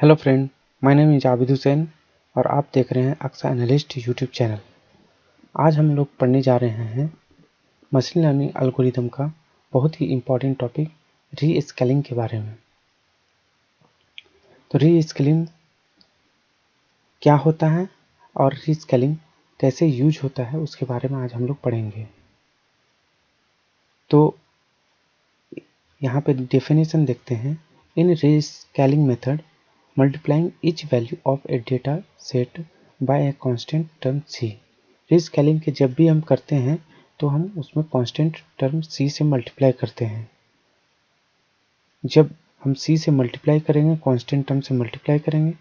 Hello friend, my name is Abid Hussain और आप देख रहे हैं अक्सा एनालिस्ट यूट्यूब चैनल। आज हम लोग पढ़ने जा रहे हैं मशीन लर्निंग एल्गोरिथम का बहुत ही इम्पोर्टेंट टॉपिक री स्केलिंग के बारे में। तो री स्केलिंग क्या होता है और री स्केलिंग कैसे यूज होता है उसके बारे में आज हम लोग पढ़ेंगे। तो यहाँ पे डेफिनेशन देखते हैं। इन री scaling method multiplying each value of a data set by a constant term c। Rescaling के जब भी हम करते हैं तो हम उसमें कांस्टेंट टर्म c से मल्टीप्लाई करते हैं। जब हम c से मल्टीप्लाई करेंगे, कांस्टेंट टर्म से मल्टीप्लाई करेंगे,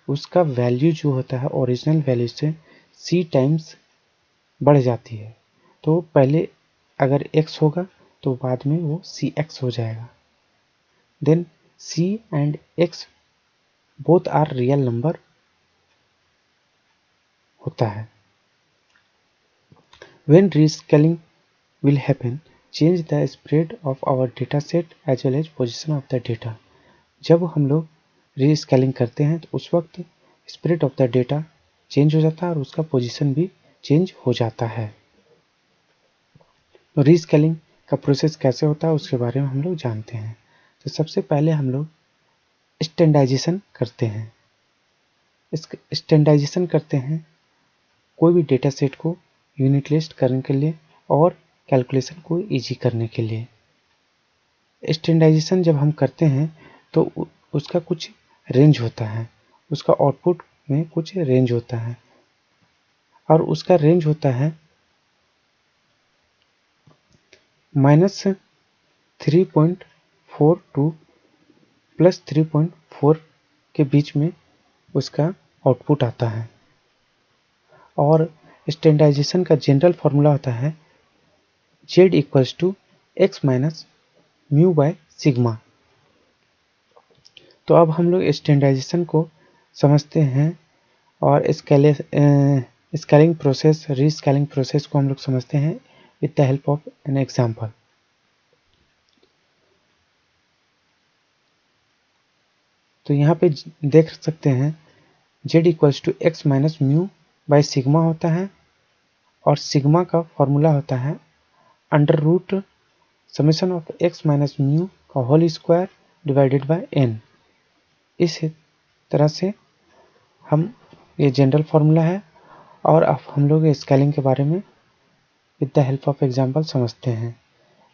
उसका वैल्यू जो होता है ओरिजिनल वैल्यू से c टाइम्स बढ़ जाती है। तो पहले अगर x होगा तो बाद में वो cx हो जाएगा। Then c and x both are real number होता है। When rescaling will happen, change the spread of our data set as well as position of the data। जब हम लोग रीस्केलिंग करते हैं तो उस वक्त spread of the data change हो जाता है और उसका पोजीशन भी चेंज हो जाता है। तो रीस्केलिंग का प्रोसेस कैसे होता है उसके बारे में हम लोग जानते हैं। तो सबसे पहले हम लोग स्टैंडर्डाइजेशन करते हैं। स्टैंडर्डाइजेशन करते हैं कोई भी डेटा सेट को यूनिट लिस्ट करने के लिए और कैलकुलेशन को इजी करने के लिए। स्टैंडर्डाइजेशन जब हम करते हैं तो उसका कुछ रेंज होता है, उसका आउटपुट में कुछ रेंज होता है और उसका रेंज होता है -3.42 प्लस 3.4 के बीच में उसका आउटपुट आता है। और स्टैंडर्डाइजेशन का जनरल फॉर्मूला होता है z equals to x minus mu by sigma. तो अब हम लोग स्टैंडर्डाइजेशन को समझते हैं और स्केलिंग प्रोसेस, रीस्केलिंग प्रोसेस को हम लोग समझते हैं with the help of an example. तो यहाँ पे देख सकते हैं z equals to x minus mu by sigma होता है और सिग्मा का फॉर्मूला होता है under root summation of x minus mu का whole square divided by n। इस तरह से हम ये जनरल फॉर्मूला है और अब हम लोग स्केलिंग के बारे में with the help of example समझते हैं।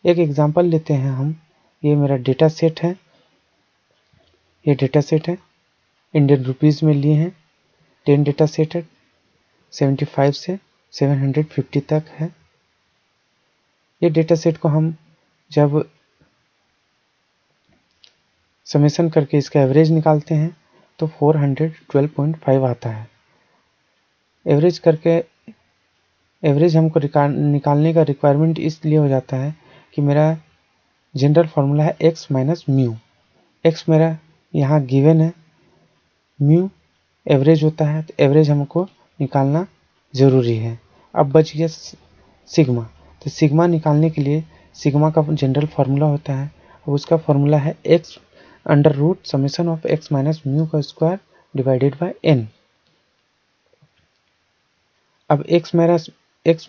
एक एग्जांपल लेते हैं हम। ये मेरा डेटा सेट है, ये डेटा सेट है, इंडियन रुपीज़ में लिए हैं। 10 डेटा सेट है, 75 से 750 तक है। ये डेटा सेट को हम जब समेशन करके इसका एवरेज निकालते हैं तो 412.5 आता है। एवरेज करके एवरेज हमको निकालने का रिक्वायरमेंट इसलिए हो जाता है कि मेरा जनरल फार्मूला है x माइनस म्यू। x मेरा यहाँ गिवन है, म्यू एवरेज होता है, तो एवरेज हमको निकालना ज़रूरी है। अब बच गया सिग्मा। तो सिग्मा निकालने के लिए सिग्मा का जनरल फार्मूला होता है और उसका फार्मूला है x under root summation of x minus mu का स्क्वायर डिवाइडेड बाय n। अब x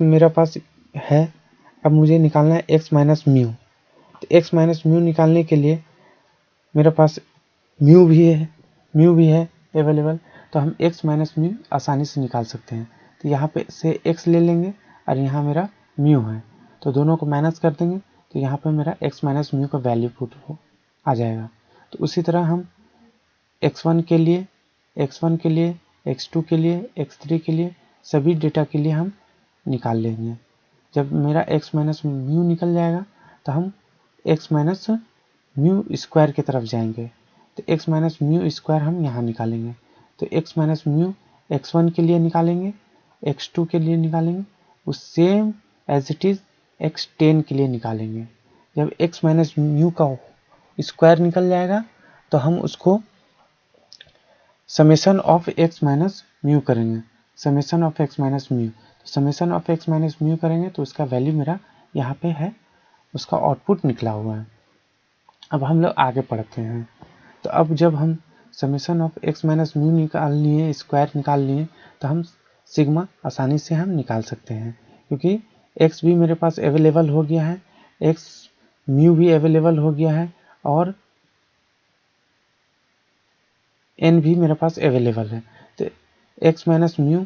मेरा पास है, अब मुझे निकालना है x माइनस म्यू। तो x माइनस म्यू निकालने के लिए मेरे पास म्यू भी है अवेलेबल, तो हम x माइनस म्यू आसानी से निकाल सकते हैं। तो यहाँ पे से x ले लेंगे और यहाँ मेरा म्यू है, तो दोनों को माइनस कर देंगे तो यहाँ पे मेरा x माइनस म्यू का वैल्यू पुट आ जाएगा। तो उसी तरह हम x1 के लिए, x2 के लिए, x3 के लिए, सभी डेटा के लिए हम निकाल लेंगे। जब मेरा x माइनस म्यू निकल जाएगा तो हम x माइनस म्यू स्क्वायर की तरफ जाएंगे। तो x माइनस म्यू स्क्वायर हम यहाँ निकालेंगे। तो x माइनस म्यू x1 के लिए निकालेंगे, x2 के लिए निकालेंगे, उस same as it is x10 के लिए निकालेंगे। जब x माइनस म्यू का स्क्वायर निकल जाएगा तो हम उसको summation of x minus mu करेंगे। Summation of x minus mu, summation of x minus mu करेंगे तो उसका वैल्यू मेरा यहाँ पे है, उसका आउटपुट निकला हुआ है। अब हम लोग आगे पढ़ते हैं। तो अब जब हम summation of x minus mu निकालनी है, स्क्वायर निकालनी है, तो हम सिग्मा आसानी से हम निकाल सकते हैं, क्योंकि x भी मेरे पास अवेलेबल हो गया है, x म्यू भी अवेलेबल हो गया है, और n भी मेरे पास अवेलेबल है। तो x माइनस म्यू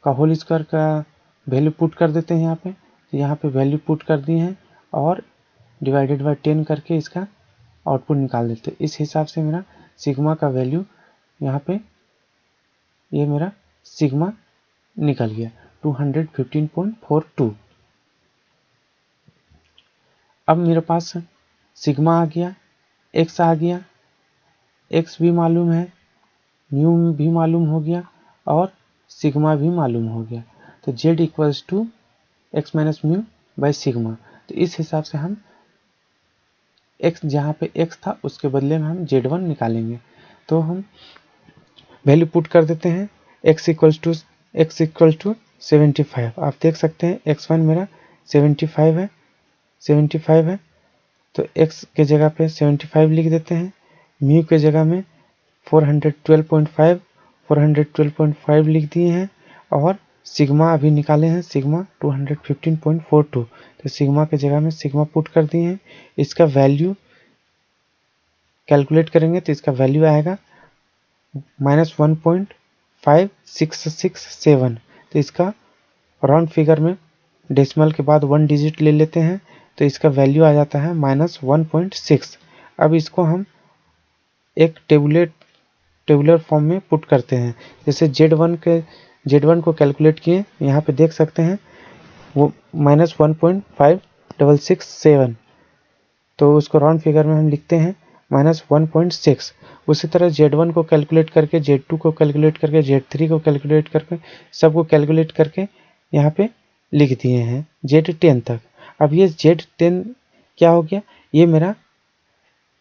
का होल स्क्वायर का वैल्यू पुट कर देते हैं यहाँ पे, तो यहाँ पे वैल्यू पुट कर दी है और डिवाइडेड बाय 10 करके इसका आउटपुट निकाल देते हैं। इस हिसाब से मेरा सिग्मा का वैल्यू यहाँ पे ये मेरा सिग्मा निकल गया 215.42। अब मेरे पास सिग्मा आ गया, x आ गया, x भी मालूम है, म्यू भी मालूम हो गया और सिग्मा भी मालूम हो गया। तो z equals to x minus mu by sigma. तो इस हिसाब से हम x जहाँ पे x था उसके बदले में हम z1 निकालेंगे। तो हम वैल्यू पुट कर देते हैं, x इक्वल टू 75। आप देख सकते हैं x1 मेरा 75 है, 75 है, तो x के जगह पे 75 लिख देते हैं, म्यू के जगह में 412.5 लिख दिए हैं, और सिग्मा अभी निकाले हैं, सिग्मा 215.42। तो सिग्मा के जगह में सिग्मा पुट कर दिए हैं। इसका वैल्यू कैलकुलेट करेंगे तो इसका वैल्यू आएगा -1.5667। तो इसका राउंड फिगर में डेसिमल के बाद 1 डिजिट ले लेते हैं, तो इसका वैल्यू आ जाता है -1.6। अब इसको हम एक टेबुलर फॉर्म में पुट करते हैं। जैसे Z1 को कैलकुलेट किए, यहाँ पे देख सकते हैं वो -1.5667, तो उसको राउंड फिगर में हम लिखते हैं -1.6। उसी तरह Z1 को कैलकुलेट करके, Z2 को कैलकुलेट करके, Z3 को कैलकुलेट करके, सबको कैलकुलेट करके यहाँ पे लिख दिए हैं Z10 तक। अब ये Z10 क्या हो गया, ये मेरा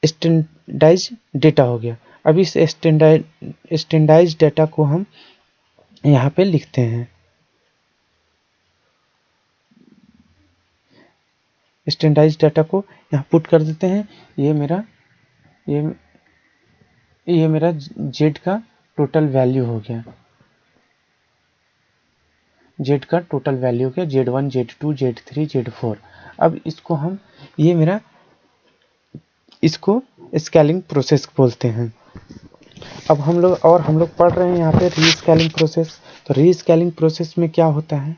स्टैंडर्डाइज डेटा हो गया। अब इस स्टैंडर्डाइज डेटा को हम यहाँ पे लिखते हैं, स्टैंडर्डाइज डेटा को यहाँ पुट कर देते हैं। ये मेरा Z का टोटल वैल्यू हो गया, Z का टोटल वैल्यू हो गया, Z1, Z2, Z3, Z4। अब इसको हम इसको स्केलिंग प्रोसेस बोलते हैं। अब हम लोग पढ़ रहे हैं यहाँ पे रीस्केलिंग प्रोसेस। तो रीस्केलिंग प्रोसेस में क्या होता है,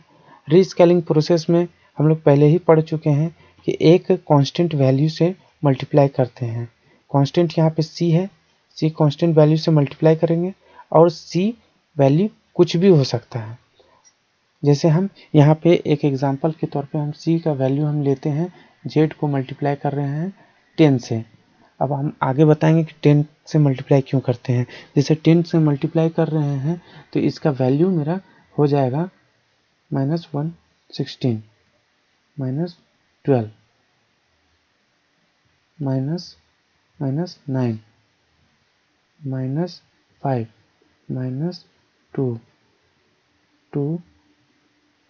रीस्केलिंग प्रोसेस में हम लोग पहले ही पढ़ चुके हैं कि एक कांस्टेंट वैल्यू से मल्टीप्लाई करते हैं। कांस्टेंट यहाँ पे c है, c कांस्टेंट वैल्यू से मल्टीप्लाई करेंगे, और c वैल्यू कुछ भी हो सकता है। जैसे हम यहाँ पे एक एग्जांपल के तौर पे हम c का वैल्यू हम लेते हैं, z को मल्टीप्लाई कर रहे हैं 10 से। अब हम आगे बताएंगे कि 10 से मल्टीप्लाई क्यों करते हैं। जैसे 10 से मल्टीप्लाई कर रहे हैं तो इसका वैल्यू मेरा हो जाएगा -116, -12, -9, -5, -2, 2,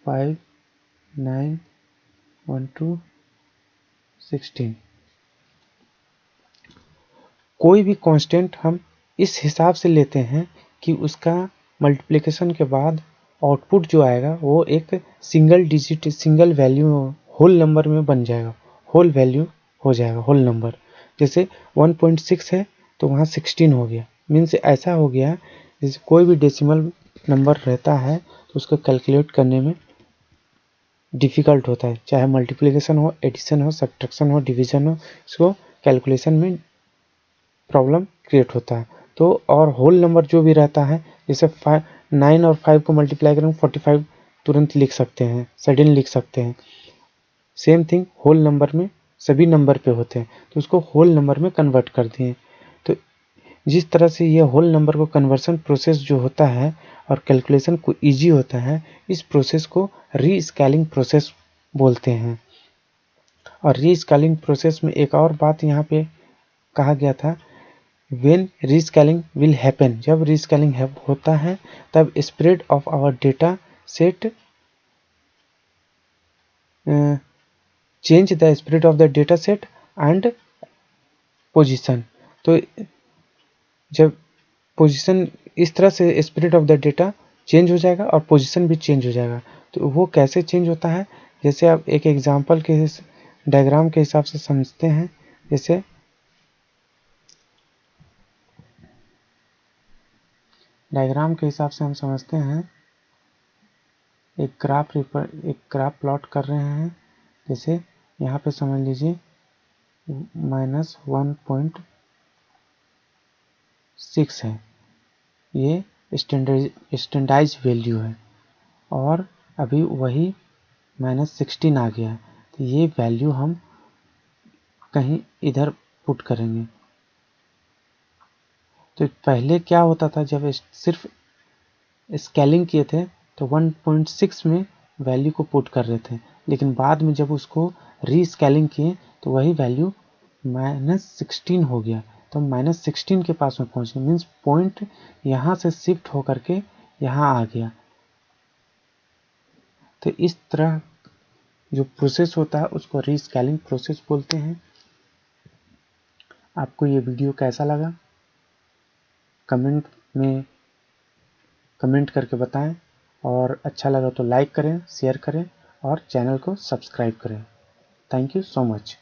5, 9, 1 to 16। कोई भी कांस्टेंट हम इस हिसाब से लेते हैं कि उसका मल्टीप्लिकेशन के बाद आउटपुट जो आएगा वो एक सिंगल वैल्यू होल नंबर में बन जाएगा, होल वैल्यू हो जाएगा, होल नंबर। जैसे 1.6 है तो वहाँ 16 हो गया, मीन्स ऐसा हो गया जैसे कोई भी डेसिमल नंबर रहता है तो उसको कैलकुलेट करने में डिफ़िकल्ट होता है, चाहे मल्टीप्लिकेशन हो, एडिशन हो, सब्ट्रैक्शन हो, डिवीजन हो, इसको कैलकुलेशन में प्रॉब्लम क्रिएट होता है। तो और होल नंबर जो भी रहता है, जैसे 9 और 5 को मल्टीप्लाई करेंगे 45 तुरंत लिख सकते हैं, सडन लिख सकते हैं। सेम थिंग होल नंबर में सभी नंबर पे होते हैं, तो उसको होल नंबर में कन्वर्ट कर दिए। तो जिस तरह से ये होल नंबर को कन्वर्सन प्रोसेस जो होता है और कैलकुलेशन को ईजी होता है, इस प्रोसेस को रीस्केलिंग प्रोसेस बोलते हैं। और रीस्केलिंग प्रोसेस में एक और बात यहाँ पे कहा गया था, When rescaling will happen, जब rescaling होता है तब spread of our data set change the spread of the data set and position। तो जब पोजीशन इस तरह से spread of the data change हो जाएगा और पोजीशन भी चेंज हो जाएगा। तो वो कैसे चेंज होता है, जैसे आप एक एग्जांपल के डायग्राम के हिसाब से समझते हैं। जैसे डायग्राम के हिसाब से हम समझते हैं, एक ग्राफ प्लॉट कर रहे हैं। जैसे यहाँ पे समझ लीजिए -1.6 है, ये स्टैंडर्डाइज वैल्यू है, और अभी वही -16 आ गया है। तो ये वैल्यू हम कहीं इधर पुट करेंगे। तो पहले क्या होता था, जब सिर्फ स्केलिंग किए थे तो 1.6 में वैल्यू को पुट कर रहे थे, लेकिन बाद में जब उसको रीस्केलिंग किए तो वही वैल्यू -16 हो गया। तो -16 के पास में पहुंचे, मीन्स पॉइंट यहाँ से शिफ्ट होकर के यहाँ आ गया। तो इस तरह जो प्रोसेस होता है उसको रीस्केलिंग प्रोसेस बोलते हैं। आपको ये वीडियो कैसा लगा कमेंट में कमेंट करके बताएं, और अच्छा लगा तो लाइक करें, शेयर करें और चैनल को सब्सक्राइब करें। Thank you so much.